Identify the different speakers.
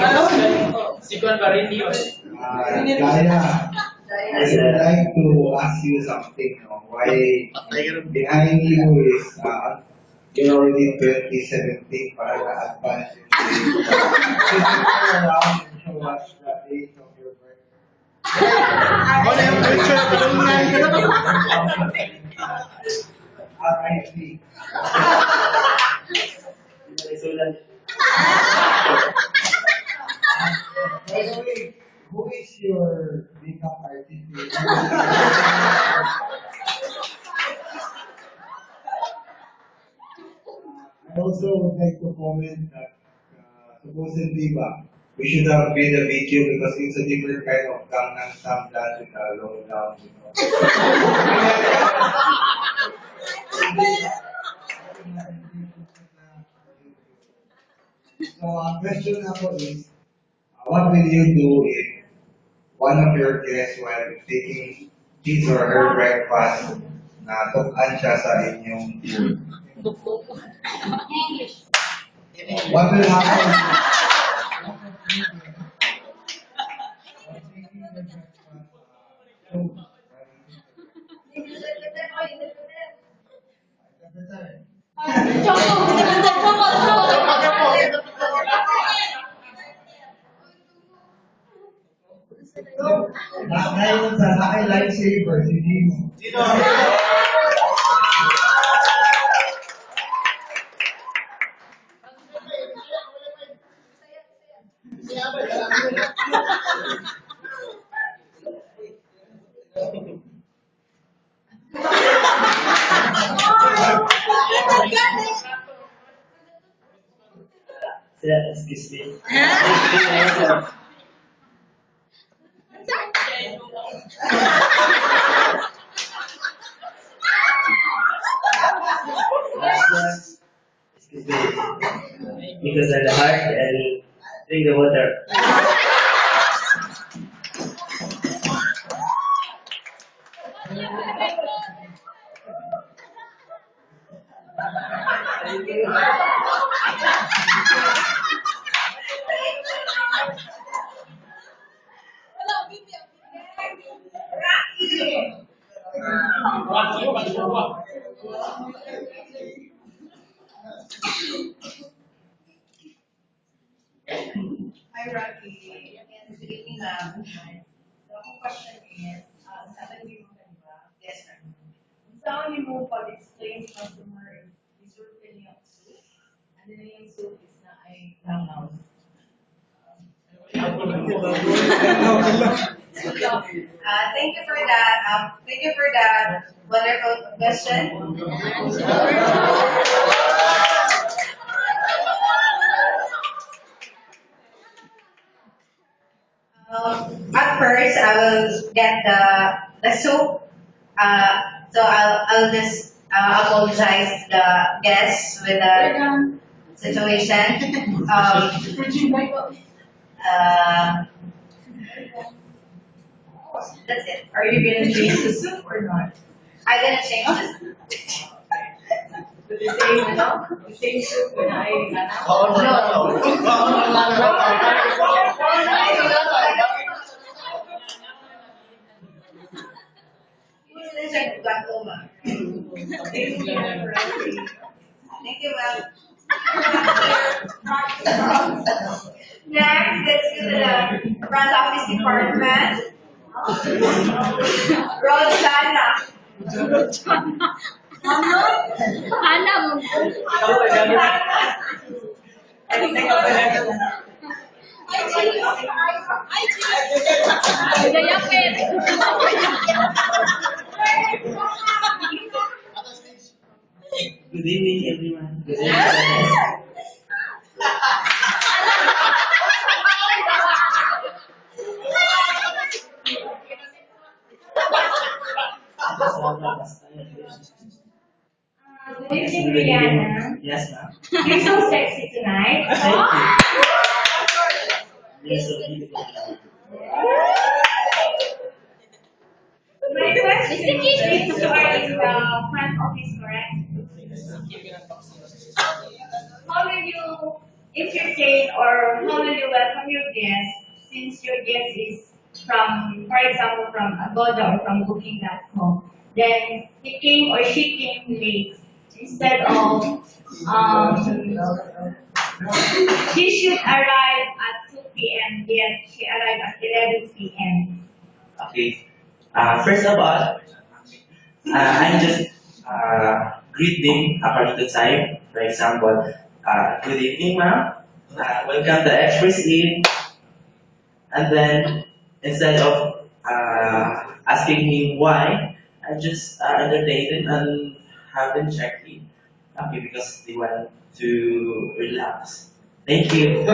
Speaker 1: Gaya, I would like to ask you something. No? Why behind you is you're already 2017 para na-advance yung date. Can you turn around and show us the date of your birthday? RIP. By the way, who is your makeup artist? I also would like to comment that supposedly we should have made a video because it's a different kind of Gangnam Style dance with a low down, you know. So, question ako is, what will you do if one of your guests while taking his or her breakfast na tukan siya sa inyong food? What will happen? Ngayon sa akin lifesaver, si Jimo.
Speaker 2: Excuse me. Excuse me. Because of the heart and drink the water.
Speaker 3: Hi, Rocky. Good evening, ma'am. So, ang question is, seven years ka, di ba? Yes, sir. Saan niyo mo pag-explain sa customer reserve ka niya ang soup? Ano na yung soup is na ay langaw? Thank you for that. Thank you for that wonderful question. At first, I will get the soup. So I'll just apologize to the guests with the situation. That's it. Are you gonna change the soup or not? I'm gonna change the soup. So the same, no? The same soup when Thank you, ma'am. Next, let's go to the front office department. Rosanna.
Speaker 2: Good evening, everyone. Good evening.
Speaker 3: Good evening, Rihanna.
Speaker 2: Yes, ma'am.
Speaker 3: You're so sexy tonight.
Speaker 2: Thank you. You're so beautiful.
Speaker 3: My question is, you are in the front office, correct? How will you, if you're entertain or how will you welcome your guest since your guest is from, for example, from Agoda or from Booking.com? Then he came or she came late instead of she should arrive at 2 p.m. Yet she arrived at 11 p.m.
Speaker 2: Okay. First of all, I'm just greeting according to time. For example, good evening, ma'am. Welcome to Express Inn. And then instead of asking him why, I just entertained him and have him check in. Okay, because they want to relax. Thank you.